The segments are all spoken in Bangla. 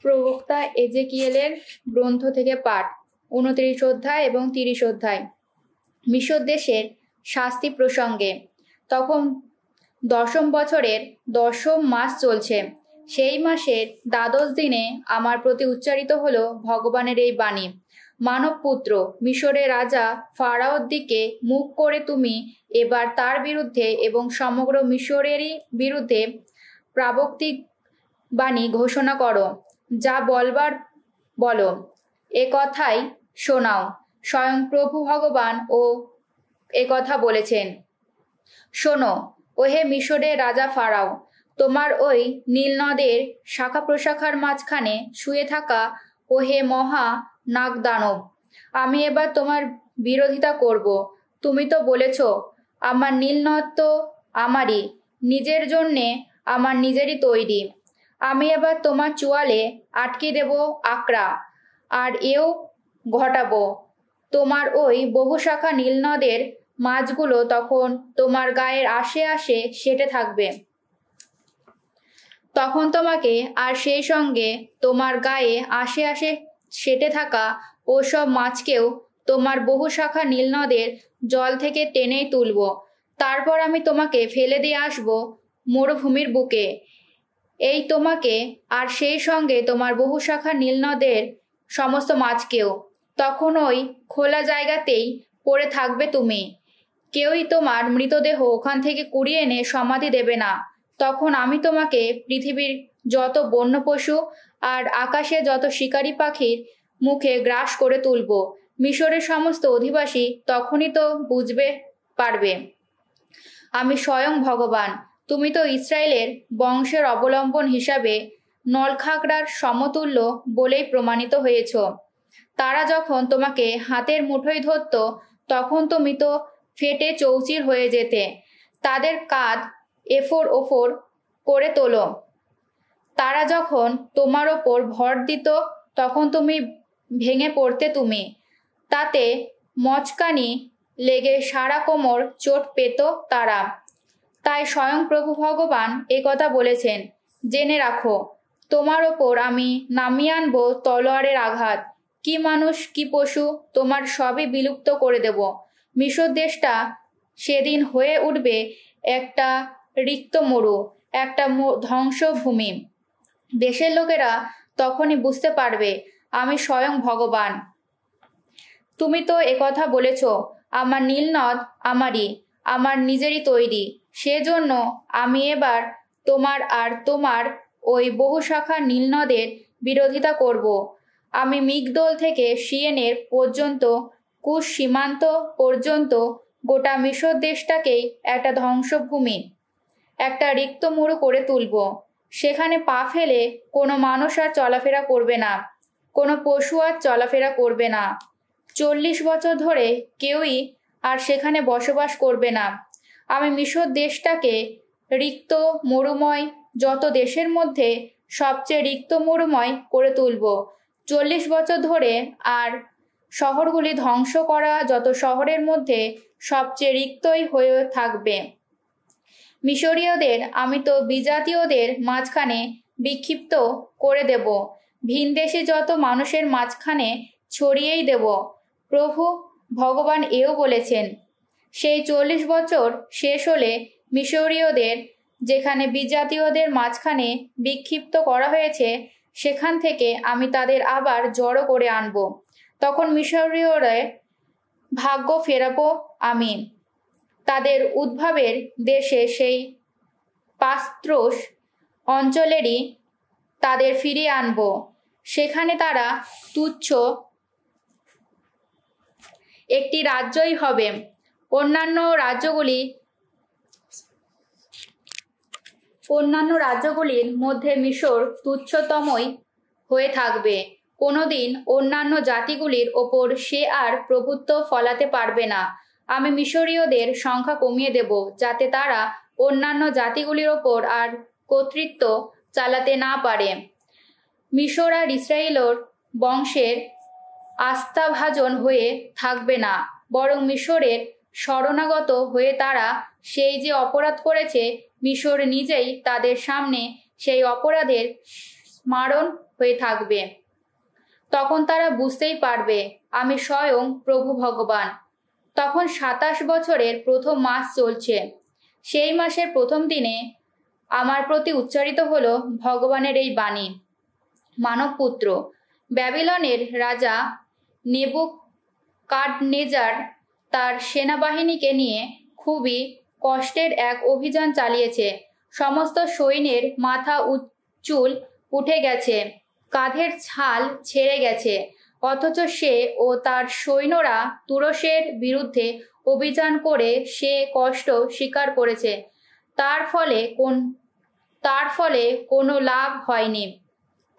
প্রবক্তা এজেকিয়েলের গ্রন্থ থেকে পাঠ 29 অধ্যায় এবং 30 অধ্যায়। মিশর দেশের শাস্তি প্রসঙ্গে। তখন 10ম বছরের 10ম মাস চলছে। সেই মাসের 12 দিনে আমার প্রতি উচ্চারিত হলো ভগবানের এই বাণী। মানবপুত্র, মিশরের রাজা ফারাওর দিকে মুখ করে তুমি এবার তার বিরুদ্ধে এবং সমগ্র মিশরেরই বিরুদ্ধে প্রাবক্তিক বাণী ঘোষণা করো। যা বলবার বলো, এ কথাই শোনাও। স্বয়ং প্রভু ভগবান এ কথা বলেছেন। শোনো, ওহে মিশরের রাজা ফারাও, তোমার ওই নীলনদের শাখা প্রশাখার মাঝখানে শুয়ে থাকা ওহে মহা নাগদানব, আমি এবার তোমার বিরোধিতা করব। তুমি তো বলেছ, আমার নীলনদ তো আমারই, নিজের জন্যে আমার নিজেরই তৈরি। আমি এবার তোমার চোয়ালে আটকে দেব আকড়া, আর এও ঘটাবো, তোমার ওই বহুশাখা নীলনদের মাছগুলো তখন তোমার গায়ের আশে সেটে থাকবে। তখন তোমাকে আর সেই সঙ্গে তোমার গায়ে আশে সেটে থাকা ওসব মাছকেও তোমার বহুশাখা নীলনদের জল থেকে টেনেই তুলব। তারপর আমি তোমাকে ফেলে দিয়ে আসব মরুভূমির বুকে, এই তোমাকে আর সেই সঙ্গে তোমার বহুশাখা নীলনদের সমস্ত মাছকেও। তখন ওই খোলা জায়গাতেই পড়ে থাকবে তুমি, কেউই তোমার মৃতদেহ ওখান থেকে কুড়িয়ে এনে সমাধি দেবে না। তখন আমি তোমাকে পৃথিবীর যত বন্য পশু আর আকাশে যত শিকারী পাখির মুখে গ্রাস করে তুলব। মিশরের সমস্ত অধিবাসী তখনই তো বুঝবে পারবে আমি স্বয়ং ভগবান। তুমি তো ইসরায়েলের বংশের অবলম্বন হিসাবে নলখাগড়ার সমতুল্য বলেই প্রমাণিত হয়েছ। তারা যখন তোমাকে হাতের মুঠোয় ধরত, তখন তুমি তো ফেটে চৌচির হয়ে যেতে। তাদের কাঁধ এফোর ওফোর করে তোলো। তারা যখন তোমার ওপর ভর দিত, তখন তুমি ভেঙে পড়তে তুমি। তাতে মচকানি লেগে সারা কোমর চোট পেত তারা। তাই স্বয়ং প্রভু ভগবান কথা বলেছেন, জেনে রাখো, তোমার ওপর আমি নামিয়ে আনবো তলোয়ারের আঘাত। কি মানুষ কি পশু তোমার সবই বিলুপ্ত করে দেব। মিশর দেশটা সেদিন হয়ে উঠবে একটা রিক্ত মরু, একটা ধ্বংসভূমি। দেশের লোকেরা তখনই বুঝতে পারবে আমি স্বয়ং ভগবান। তুমি তো একথা বলেছ, আমার নীলনদ আমারই, আমার নিজেরই তৈরি। সেজন্য আমি এবার তোমার আর তোমার ওই বহুশাখা নীলনদের বিরোধিতা করব। আমি মিগদোল থেকে সিয়েনের পর্যন্ত, কুশ সীমান্ত পর্যন্ত গোটা মিশর দেশটাকেই একটা ধ্বংসভূমি, একটা রিক্ত মরু করে তুলব। সেখানে পা ফেলে কোনো মানুষ আর চলাফেরা করবে না, কোনো পশু আর চলাফেরা করবে না। 40 বছর ধরে কেউই আর সেখানে বসবাস করবে না। আমি মিশর দেশটাকে রিক্ত মরুময়, যত দেশের মধ্যে সবচেয়ে রিক্ত মরুময় করে তুলব। 40 বছর ধরে আর শহরগুলি ধ্বংস করা যত শহরের মধ্যে সবচেয়ে রিক্তই হয়ে থাকবে। মিশরীয়দের আমি তো বিজাতীয়দের মাঝখানে বিক্ষিপ্ত করে দেব, ভিনদেশে যত মানুষের মাঝখানে ছড়িয়েই দেব। প্রভু ভগবান এও বলেছেন, সেই 40 বছর শেষ হলে মিশরীয়দের যেখানে বিজাতীয়দের মাঝখানে বিক্ষিপ্ত করা হয়েছে, সেখান থেকে আমি তাদের আবার জড়ো করে আনব। তখন মিশরীয়রা ভাগ্য ফেরাবো আমি, তাদের উদ্ভবের দেশে সেই পাস্ত্রোস অঞ্চলেরই তাদের ফিরিয়ে আনব। সেখানে তারা তুচ্ছ একটি রাজ্যই হবে। অন্যান্য রাজ্যগুলির মধ্যে মিশর তুচ্ছতমই হয়ে থাকবে। কোনোদিন অন্যান্য জাতিগুলির ওপর সে আর প্রভুত্ব ফলাতে পারবে না। আমি মিশরীয়দের সংখ্যা কমিয়ে দেব, যাতে তারা অন্যান্য জাতিগুলির ওপর আর কর্তৃত্ব চালাতে না পারে। মিশর আর ইসরায়েলের বংশের আস্থাভাজন হয়ে থাকবে না, বরং মিশরের শরণাগত হয়ে তারা সেই যে অপরাধ করেছে, মিশর নিজেই তাদের সামনে সেই অপরাধের স্মরণ হয়ে থাকবে। তখন তারা বুঝতেই পারবে আমি স্বয়ং প্রভু ভগবান। তখন 27 বছরের প্রথম মাস চলছে। সেই মাসের প্রথম দিনে আমার প্রতি উচ্চারিত হলো ভগবানের এই বাণী। মানবপুত্র, ব্যাবিলনের রাজা নেবুকাদনেজার তার সেনাবাহিনীকে নিয়ে খুবই কষ্টের এক অভিযান চালিয়েছে। সমস্ত সৈন্যের মাথা চুল উঠে গেছে, কাঁধের ছাল ছেড়ে গেছে, অথচ সে ও তার সৈন্যরা তুরস্কের বিরুদ্ধে অভিযান করে সে কষ্ট স্বীকার করেছে। তার ফলে কোনো লাভ হয়নি।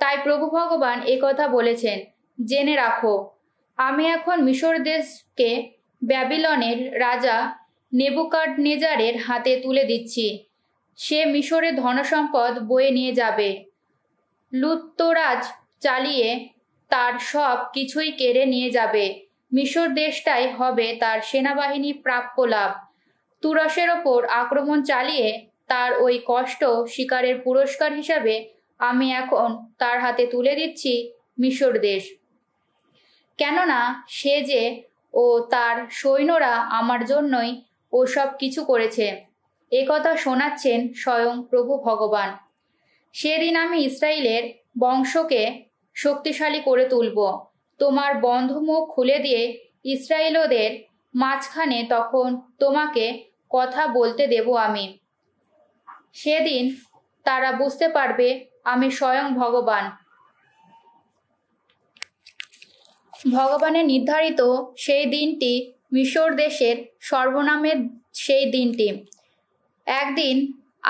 তাই প্রভু ভগবান একথা বলেছেন, জেনে রাখো, আমি এখন মিশর দেশকে ব্যাবিলনের রাজা নেবুকাদনেজারের হাতে তুলে দিচ্ছি। সে মিশরের ধনসম্পদ বয়ে নিয়ে যাবে, লুটতরাজ চালিয়ে তার সব কিছুই কেড়ে নিয়ে যাবে। মিশর দেশটাই হবে তার সেনাবাহিনী প্রাপ্য লাভ। তুরস্কের ওপর আক্রমণ চালিয়ে তার ওই কষ্ট শিকারের পুরস্কার হিসাবে আমি এখন তার হাতে তুলে দিচ্ছি মিশর দেশ। কেননা সে যে ও তার সৈন্যরা আমার জন্যই ওসব কিছু করেছে। একথা শোনাচ্ছেন স্বয়ং প্রভু ভগবান। সেদিন আমি ইসরায়েলের বংশকে শক্তিশালী করে তুলব। তোমার বন্ধ মুখ খুলে দিয়ে ইসরায়েলদের মাঝখানে তখন তোমাকে কথা বলতে দেব আমি। সেদিন তারা বুঝতে পারবে আমি স্বয়ং ভগবান। ভগবানের নির্ধারিত সেই দিনটি মিশর দেশের সর্বনামের সেই দিনটি। একদিন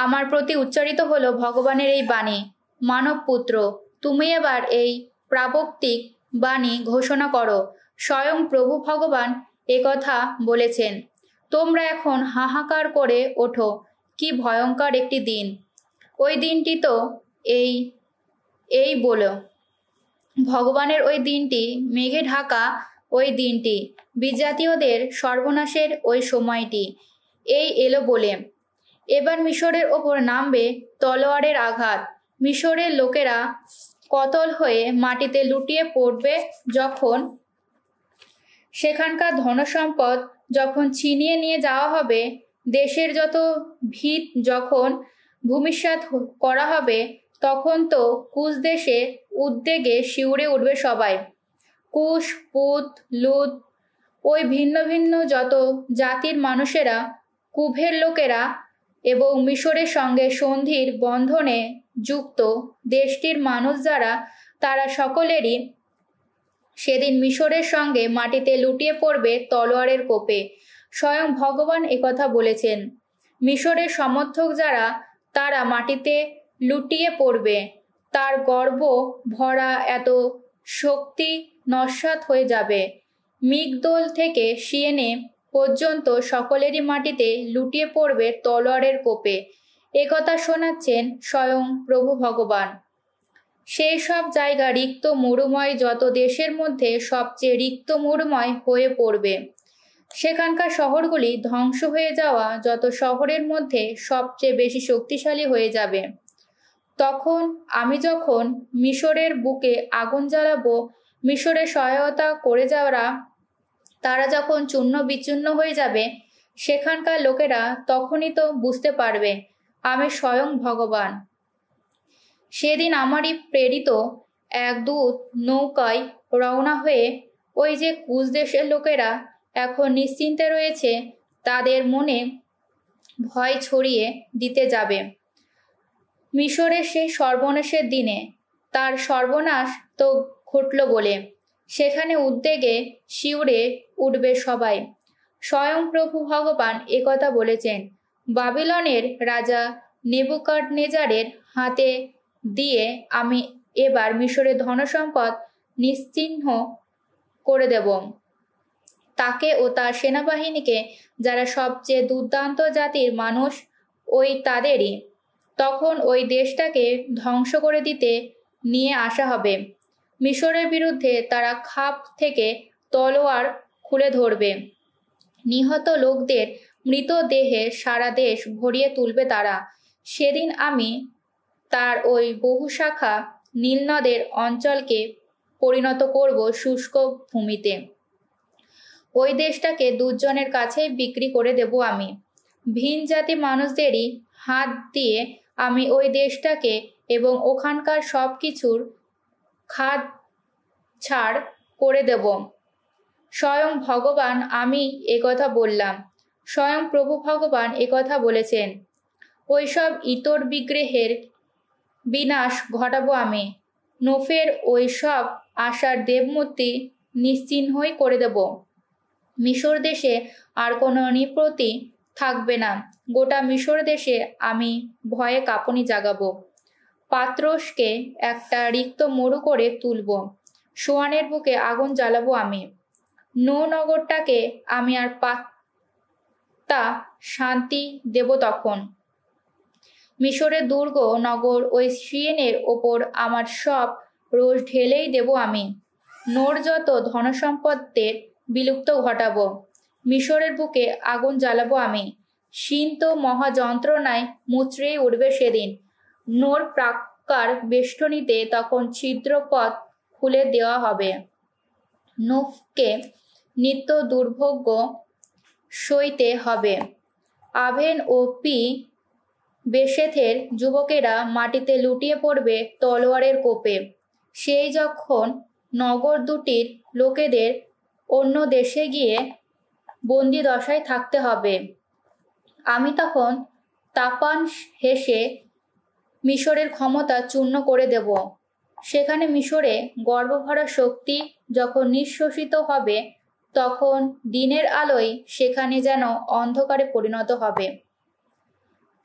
আমার প্রতি উচ্চারিত হলো ভগবানের এই বাণী, মানবপুত্র, তুমি এবার এই প্রাবক্তিক বাণী ঘোষণা করো। স্বয়ং প্রভু ভগবান একথা বলেছেন। তোমরা এখন হাহাকার করে ওঠো, কি ভয়ঙ্কর একটি দিন। ওই দিনটি তো এই বলো, ভগবানের ওই দিনটি মেঘে ঢাকা, ওই দিনটি বিজাতীয়দের সর্বনাশের ওই সময়টি এই এলো বলে। এবার মিশরের ওপর নামবে তলোয়ারের আঘাত। মিশরের লোকেরা কতল হয়ে মাটিতে লুটিয়ে পড়বে। যখন সেখানকার ধনসম্পদ যখন ছিনিয়ে নিয়ে যাওয়া হবে, দেশের যত ভিত যখন ভূমিসাৎ করা হবে, তখন তো কুশ দেশে উদ্বেগে শিউরে উঠবে সবাই। কুশ, পুত, লুদ, ওই ভিন্ন ভিন্ন যত জাতির মানুষেরা, কুভের লোকেরা এবং মিশরের সঙ্গে সন্ধির বন্ধনে যুক্ত দেশটির মানুষ যারা, তারা সকলেরই সেদিন মিশরের সঙ্গে মাটিতে লুটিয়ে পড়বে তলোয়ারের কোপে। স্বয়ং ভগবান একথা বলেছেন। মিশরের সমর্থক যারা, তারা মাটিতে লুটিয়ে পড়বে। তার গর্ব ভরা এত শক্তি নস্যাৎ হয়ে যাবে। মিগদোল থেকে সিয়েনে পর্যন্ত সকলেরই মাটিতে লুটিয়ে পড়বে তলোয়ারের কোপে। একথা শোনাচ্ছেন স্বয়ং প্রভু ভগবান। সেই সব জায়গা রিক্ত মরুময়, যত দেশের মধ্যে সবচেয়ে রিক্ত মরুময় হয়ে পড়বে। সেখানকার শহরগুলি ধ্বংস হয়ে যাওয়া যত শহরের মধ্যে সবচেয়ে বেশি শক্তিশালী হয়ে যাবে। তখন আমি যখন মিশরের বুকে আগুন জ্বালাবো, মিশরের সহায়তা করে যাওয়ারা তারা যখন চূর্ণ বিচূর্ণ হয়ে যাবে, সেখানকার লোকেরা তখনই তো বুঝতে পারবে আমি স্বয়ং ভগবান। সেদিন আমারই প্রেরিত এক দূত নৌকায় রওনা হয়ে ওই যে কুশ দেশের লোকেরা এখন নিশ্চিন্তে রয়েছে, তাদের মনে ভয় ছড়িয়ে দিতে যাবে। মিশরের সেই সর্বনাশের দিনে, তার সর্বনাশ তো ঘটল বলে সেখানে উদ্বেগে শিউরে উঠবে সবাই। স্বয়ং প্রভু ভগবান একথা বলেছেন। বাবিলনের রাজা নেবুকাদনেজারের হাতে দিয়ে আমি এবার মিশরের ধনসম্পদ নিশ্চিহ্ন করে দেব। তাকে ও তার সেনাবাহিনীকে, যারা সবচেয়ে দুর্দান্ত জাতির মানুষ, ওই তাদেরই তখন ওই দেশটাকে ধ্বংস করে দিতে নিয়ে আসা হবে। মিশরের বিরুদ্ধে তারা খাপ থেকে তলোয়ার খুলে ধরবে। নিহত লোকদের মৃতদেহে সারা দেশ ভরিয়ে তুলবে তারা। সেদিন আমি তার ওই বহু শাখা নীলনদের অঞ্চলকে পরিণত করব শুষ্ক ভূমিতে। ওই দেশটাকে দুজনের কাছেই বিক্রি করে দেব আমি। ভিন জাতি মানুষদেরই হাত দিয়ে আমি ওই দেশটাকে এবং ওখানকার সব কিছুর খাত ছাড় করে দেব। স্বয়ং ভগবান আমি একথা বললাম, স্বয়ং প্রভু ভগবান একথা বলেছেন। ওইসব ইতর বিগ্রহের বিনাশ ঘটাবো আমি। নোফের ওইসব আশার দেবমূর্তি নিশ্চিহ্নই করে দেব। মিশর দেশে আর কোনো নৃপতি থাকবে না। গোটা মিশর দেশে আমি ভয়ে কাঁপুনি জাগাবো। পাত্রসকে একটা রিক্ত মরু করে তুলব। সোয়ানের বুকে আগুন জ্বালাবো আমি। নগরটাকে আমি আর পাত্তা শান্তি দেব তখন। মিশরের দুর্গ নগর ওই সিয়েনের ওপর আমার সব রোষ ঢেলেই দেব আমি। নোর যত ধনসম্পদের বিলুপ্ত ঘটাবো। মিশরের বুকে আগুন জ্বালাবো আমি। সিন তো মহাযন্ত্রণায় মুচড়েই উঠবে সেদিন। নোর প্রাকার বেষ্টনীতে তখন ছিদ্রপথ খুলে দেওয়া হবে। নোফকে নিত্য দুর্ভোগ্য সইতে হবে। আভেন ও পি বেশেথের যুবকেরা মাটিতে লুটিয়ে পড়বে তলোয়ারের কোপে। সেই যখন নগর দুটির লোকেদের অন্য দেশে গিয়ে বন্দি দশায় থাকতে হবে। আমি তখন তাপান হেসে মিশরের ক্ষমতা চূর্ণ করে দেব। সেখানে মিশরে গর্বভরা শক্তি যখন নিঃশ্বসিত হবে, তখন দিনের আলোয় সেখানে যেন অন্ধকারে পরিণত হবে।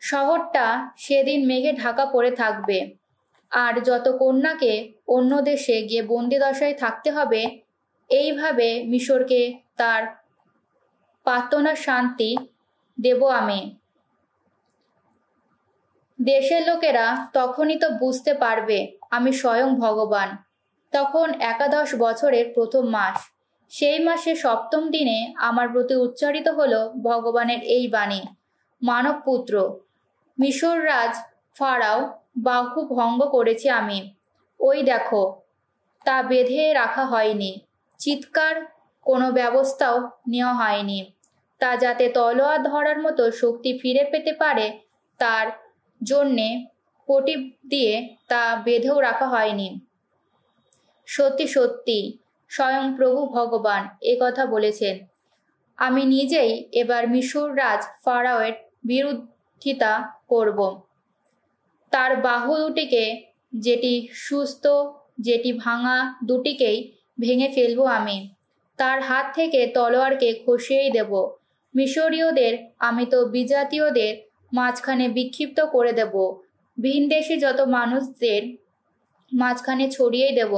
শহরটা সেদিন মেঘে ঢাকা পড়ে থাকবে। আর যত কন্যাকে অন্য দেশে গিয়ে বন্দিদশায় থাকতে হবে, এইভাবে মিশরকে তার প্রার্থনার শান্তি দেব আমি। দেশের লোকেরা তখনই তো বুঝতে পারবে আমি স্বয়ং ভগবান। তখন 11 বছরের প্রথম মাস। সেই মাসে 7ম দিনে আমার প্রতি উচ্চারিত হলো ভগবানের এই বাণী। মানবপুত্র, মিশর রাজ ফারাও বাহু ভঙ্গ করেছি আমি। ওই দেখো, তা বেঁধে রাখা হয়নি। চিৎকার কোনো ব্যবস্থাও নেওয়া হয়নি। তা যাতে তলোয়ার ধরার মতো শক্তি ফিরে পেতে পারে, তার জন্যে পটি দিয়ে তা বেঁধেও রাখা হয়নি। সত্যি সত্যি স্বয়ং প্রভু ভগবান কথা বলেছেন। আমি নিজেই এবার মিশর রাজ ফারাওয়ের বিরোধিতা করব। তার বাহু দুটিকে, যেটি সুস্থ যেটি ভাঙা, দুটিকেই ভেঙে ফেলবো আমি। তার হাত থেকে তলোয়ারকে খসিয়েই দেব। মিশরীয়দের আমি তো বিজাতীয়দের মাঝখানে বিক্ষিপ্ত করে দেব। ভিনদেশী যত মানুষদের মাঝখানে ছড়িয়ে দেব।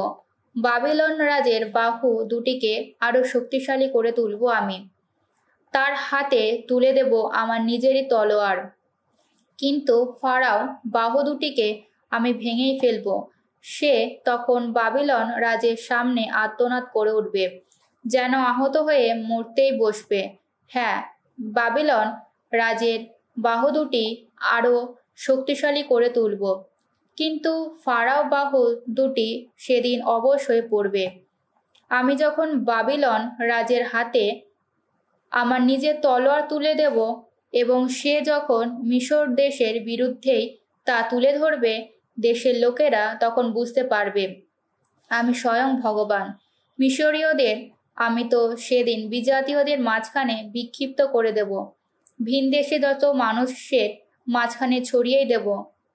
বাবিলন রাজের বাহু দুটিকে আরো শক্তিশালী করে তুলব আমি। তার হাতে তুলে দেব আমার নিজেরই তলোয়ার। কিন্তু ফারাও বাহু দুটিকে আমি ভেঙেই ফেলব। সে তখন বাবিলন রাজের সামনে আর্তনাদ করে উঠবে, যেন আহত হয়ে মরতেই বসবে। হ্যাঁ, বাবিলন রাজের বাহু দুটি আরো শক্তিশালী করে তুলব। কিন্তু ফারাও বাহু দুটি সেদিন অবশ হয়ে পড়বে। আমি যখন বাবিলন রাজের হাতে আমার নিজের তলোয়ার তুলে দেব এবং সে যখন মিশর দেশের বিরুদ্ধেই তা তুলে ধরবে, দেশের লোকেরা তখন বুঝতে পারবে আমি স্বয়ং ভগবান। মিশরীয়দের আমি তো সেদিন বিজাতীয়দের মাঝখানে বিক্ষিপ্ত করে দেব। ভিনদেশে যত মানুষের মাঝখানে ছড়িয়ে দেব।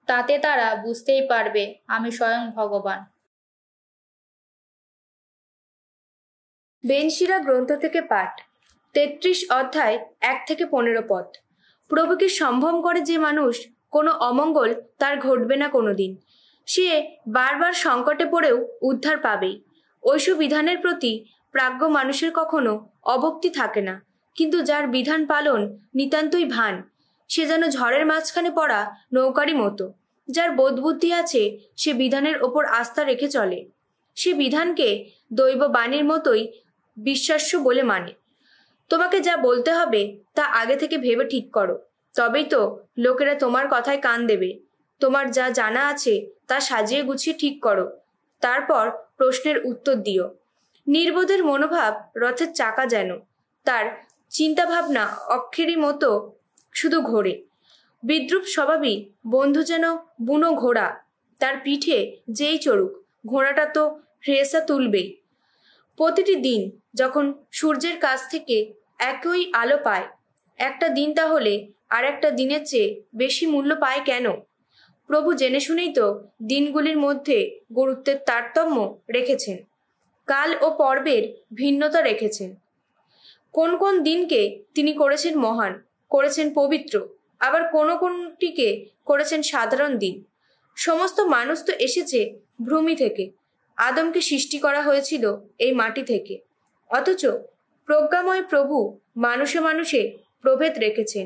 তাতে তারা বুঝতেই পারবে আমি স্বয়ং ভগবান। বেনশিরা গ্রন্থ থেকে পাঠ, 33 অধ্যায় 1 থেকে 15 পদ। প্রভুকে সম্ভব করে যে মানুষ, কোনো অমঙ্গল তার ঘটবে না কোনোদিন। সে বারবার সংকটে পড়েও উদ্ধার পাবেই। ঐসব বিধানের প্রতি প্রাজ্ঞ মানুষের কখনো অভক্তি থাকে না। কিন্তু যার বিধান পালন নিতান্তই ভান, সে যেন ঝড়ের মাঝখানে পড়া নৌকারই মতো। যার বোধবুদ্ধি আছে সে বিধানের ওপর আস্থা রেখে চলে। সে বিধানকে দৈব বাণীর মতোই বিশ্বাস্য বলে মানে। তোমাকে যা বলতে হবে তা আগে থেকে ভেবে ঠিক করো, তবেই তো লোকেরা তোমার কথায় কান দেবে। তোমার যা জানা আছে তা সাজিয়ে গুছিয়ে ঠিক করো, তারপর প্রশ্নের উত্তর দিও। নির্বোধের মনোভাব রথের চাকা যেন, তার চিন্তাভাবনা অক্ষেরই মতো শুধু ঘোরে। বিদ্রুপ স্বভাবই বন্ধু যেন বুনো ঘোড়া, তার পিঠে যেই চড়ুক ঘোড়াটা তো রেসা তুলবেই। প্রতিটি দিন যখন সূর্যের কাছ থেকে একই আলো পায়, একটা দিন তাহলে আর একটা দিনের চেয়ে বেশি মূল্য পায় কেন? প্রভু জেনে শুনেই তো দিনগুলির মধ্যে গুরুত্বের তারতম্য রেখেছেন, কাল ও পর্বের ভিন্নতা রেখেছেন। কোন কোন দিনকে তিনি করেছেন মহান, করেছেন পবিত্র, আবার কোনটিকে করেছেন সাধারণ দিন। সমস্ত মানুষ তো এসেছে ভূমি থেকে, আদমকে সৃষ্টি করা হয়েছিল এই মাটি থেকে। অথচ প্রজ্ঞাময় প্রভু মানুষে মানুষে প্রভেদ রেখেছেন,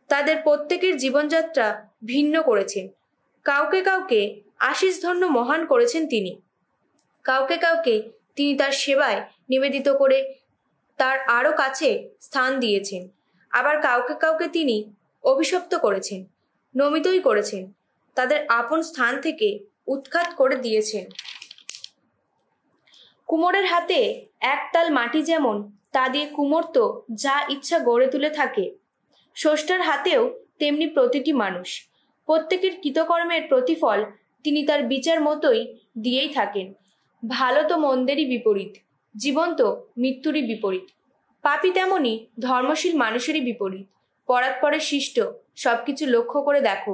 তাদের প্রত্যেকের জীবনযাত্রা ভিন্ন করেছেন। কাউকে কাউকে আশীষধন্য মহান করেছেন তিনি, কাউকে কাউকে তিনি তার সেবায় নিবেদিত করে তার আরও কাছে স্থান দিয়েছেন, আবার কাউকে কাউকে তিনি অভিশপ্ত করেছেন, নমিতই করেছেন, তাদের আপন স্থান থেকে উৎখাত করে দিয়েছেন। কুমোরের হাতে একতাল মাটি যেমন, তা দিয়ে কুমোর তো যা ইচ্ছা গড়ে তুলে থাকে, স্রষ্টার হাতেও তেমনি প্রতিটি মানুষ। প্রত্যেকের কৃতকর্মের প্রতিফল তিনি তার বিচার মতোই দিয়েই থাকেন। ভালো তো মন্দেরই বিপরীত, জীবন তো মৃত্যুরই বিপরীত। পাপী তেমনি ধর্মশীল মানুষেরই বিপরীত। পরাৎপরের সৃষ্ট সবকিছু লক্ষ্য করে দেখো,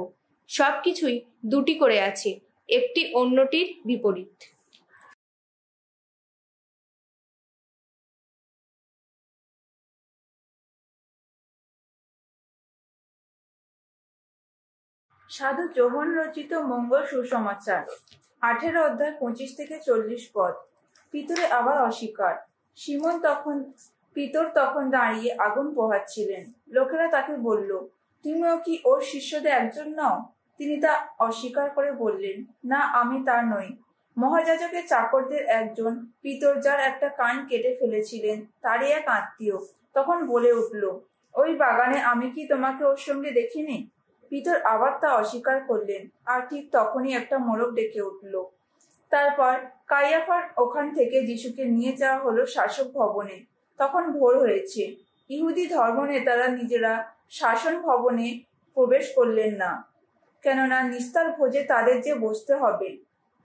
সবকিছুই দুটি করে আছে, একটি অন্যটির বিপরীত। সাধু চৌহান রচিত মঙ্গল সুসমাচার, 18 অধ্যায় 25 থেকে 40 পদ। পিতরে আবার অস্বীকার। পিতর তখন দাঁড়িয়ে আগুন পোহাচ্ছিলেন। লোকেরা তাকে বলল, তুমিও কি ওর শিষ্যদের একজন নও? তিনি তা অস্বীকার করে বললেন, না, আমি তার নই। মহাযাজকের চাকরদের একজন, পিতর যার একটা কান কেটে ফেলেছিলেন, তারই এক আত্মীয়, তখন বলে উঠল, ওই বাগানে আমি কি তোমাকে ওর সঙ্গে দেখিনি? পিতর আবার তা অস্বীকার করলেন, আর ঠিক তখনই একটা মোরগ ডেকে উঠল। তারপর কাইয়াফার ওখান থেকে যিশুকে নিয়ে যাওয়া হলো শাসক ভবনে। তখন ভোর হয়েছে। ইহুদি ধর্মনেতারা নিজেরা শাসন ভবনে প্রবেশ করলেন না, কেননা নিস্তার ভোজে তাদের যে বসতে হবে,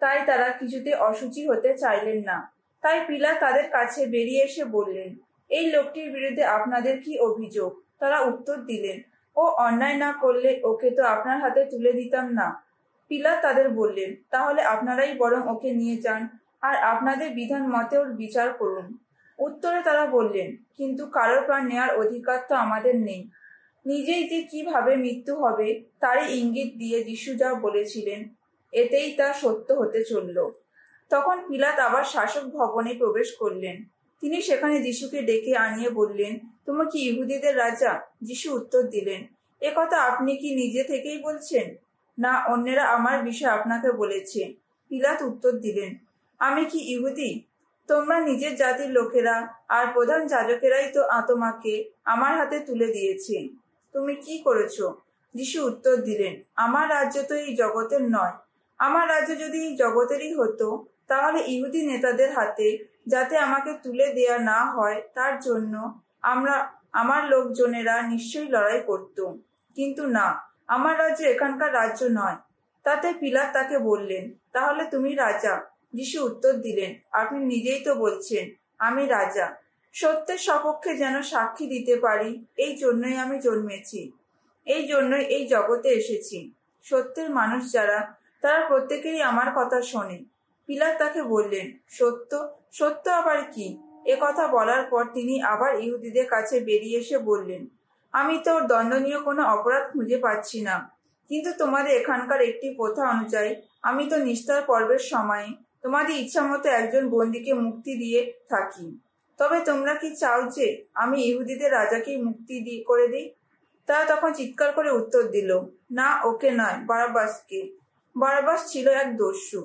তাই তারা কিছুতে অশুচি হতে চাইলেন না। তাই পিলাত তাদের কাছে বেরিয়ে এসে বললেন, এই লোকটির বিরুদ্ধে আপনাদের কি অভিযোগ? তারা উত্তর দিলেন, ও অন্যায় না করলে ওকে তো আপনার হাতে তুলে দিতাম না। পিলাত তাদের বললেন, তাহলে আপনারাই বরং ওকে নিয়ে যান, আর আপনাদের বিধান মতে ওর বিচার করুন। উত্তরে তারা বললেন, কিন্তু কারোর প্রাণ নেওয়ার অধিকার তো আমাদের নেই। নিজেই যে কিভাবে মৃত্যু হবে তারই ইঙ্গিত দিয়ে যিশু যা বলেছিলেন, এতেই তা সত্য হতে চলল। তখন পিলাত আবার শাসক ভবনে প্রবেশ করলেন। তিনি সেখানে যিশুকে ডেকে আনিয়ে বললেন, তুমি কি ইহুদিদের রাজা? যিশু উত্তর দিলেন, এ কথা আপনি কি নিজে থেকেই বলছেন, না অন্যেরা আমার বিষয়ে আপনাকে বলেছে? পিলাত উত্তর দিলেন, আমি কি ইহুদি? তোমরা নিজের জাতির লোকেরা আর প্রধান যাজকেরাই তো তোমাকে আমার হাতে তুলে দিয়েছে। তুমি কি করেছো? যিশু উত্তর দিলেন, আমার রাজ্য তো এই জগতের নয়। আমার রাজ্য যদি এই জগতেরই হতো, তাহলে ইহুদি নেতাদের হাতে যাতে আমাকে তুলে দেয়া না হয় তার জন্য আমার লোকজনেরা নিশ্চয়ই লড়াই করত। কিন্তু না, আমার রাজ্য এখানকার রাজ্য নয়। তাতে পিলাত তাকে বললেন, তাহলে তুমি রাজা? যিশু উত্তর দিলেন, আপনি নিজেই তো বলছেন আমি রাজা। সত্যের সপক্ষে যেন সাক্ষী দিতে পারি, এই জন্যই আমি জন্মেছি, এই জন্যই এই জগতে এসেছি। সত্যের মানুষ যারা, তারা প্রত্যেকেরই আমার কথা শোনে। পিলাত তাকে বললেন, সত্য? সত্য আবার কি? এ কথা বলার পর তিনি আবার ইহুদিদের কাছে বেরিয়ে এসে বললেন, আমি তো ওর দণ্ডনীয় কোনো অপরাধ খুঁজে পাচ্ছি না, কিন্তু তোমাদের এখানকার একটি প্রথা অনুযায়ী আমি তো নিস্তার পর্বের সময়ে তোমাদের ইচ্ছা মতো একজন বন্দীকে মুক্তি দিয়ে থাকি। তবে তোমরা কি চাও যে আমি ইহুদিদের রাজাকেই মুক্তি করে দিই? তারা তখন চিৎকার করে উত্তর দিল, না, ওকে নয়, বারাব্বাসকে। বারাব্বাস ছিল এক দস্যু।